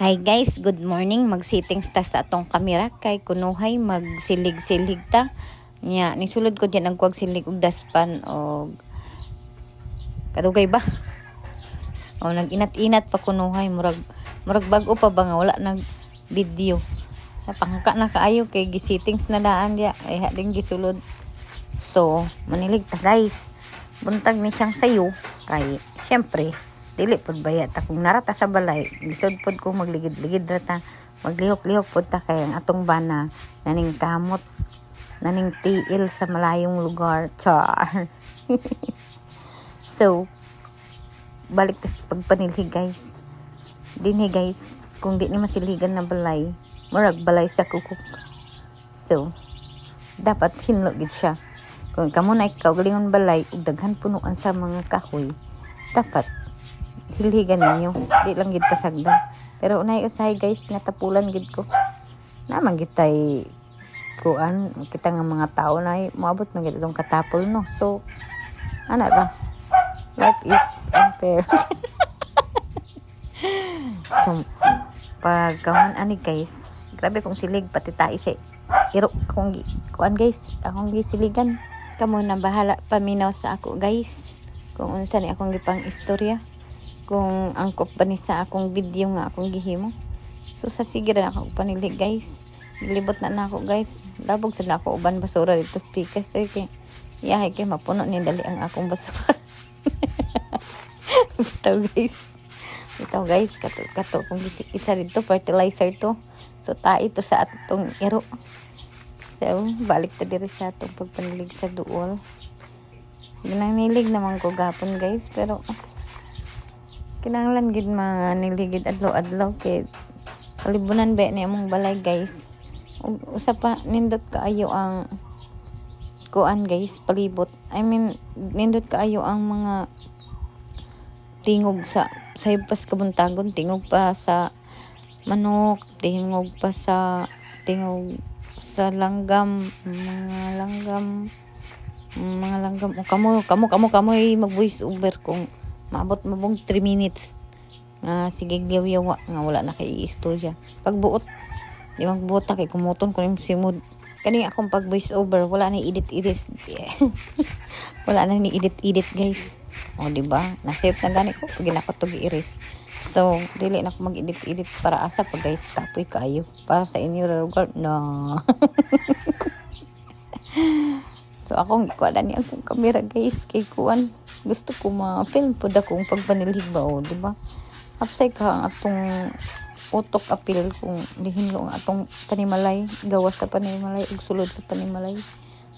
Hi guys, good morning. Mag-settings ta sa atong kamera kay kunuhay magsilig-silig ta. Nya nisulod ko diyan ang kuwag silig og daspan og kadugay ba? O nag-inat-inat pa kunuhay murag bag-o pa ba nga wala nag video. Napangka na kaayo kay gi-settings na daan dia ay hading gisulod. So, manilig ta guys. Buntag ni siyang sayo kay syempre dili pod bayat ta kung narata sa balay lisod pod ko magligid-ligid rata maglihok-lihok pod ta kay ang atong bana naning kamot naning tiil sa malayong lugar char. So balik ta sa pagpanilhig guys dinhi guys kung di ni masiligan na balay murag balay sa kukuk, so dapat hinlo gid siya kung kamo na ikaw galingon balay ug daghan punuan sa mga kahoy dapat hilhigan ninyo, di lang gid pasagdan. Pero unay usahay guys nga tapulan gid ko. Naman gid tay kuan kita nga mga tao na moabot na gid itong katapol no. So ana ra. Life is unfair. So pagkaman ani guys, grabe kong silig pati tae si iro akong kuan guys, akong gisiligan. Kamo na bahala paminaw sa ako guys. Kung unsa ni akong gipang istorya. Kung angkop ba ni sa akong video nga akong gihimo. So sa sige na ako panilig guys. Libot na ako guys. Labog sa ako uban basura dito pikas kay yahay kay mapuno ni dali ang akong basura. Bitaw guys kato kung isa dito fertilizer to. So tae to sa atong iro. So balik ta diri sa atong pagpanilig sa duol. Ginanilig naman ko gapon guys pero kinahanglan gid maniligid adlaw-adlaw kay kalibunan ba ni among balay guys. Usa pa nindot kaayo ang kuan guys palibot. I mean nindot kaayo ang mga tingog sa saypas kabuntagon, tingog pa sa manok, tingog sa langgam, mga langgam o kamo mag voice over kung maabot mabong 3 minutes nga sige gliyaw nga wala na kay istorya pagbuot di magbuot kay kumuton ko ning simod kani akong pag voice over wala na edit wala na ni edit guys o di ba na save na gani ko pag ginako to gi-erase so dili na ko mag-edit para asa pag guys kapoy kaayo para sa inyo lugar no. So akong ikuha ni akong kamera guys kay kuan gusto ko ma-film pod akong pagpanilhig ba o di ba upside ka ang atong utok apil kung dihinlo ang atong panimalay gawas sa panimalay ug sulod sa panimalay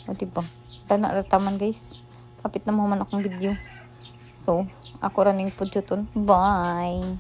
o di ba tana ra taman guys kapit na mo man akong video so ako ra ning pudyoton bye.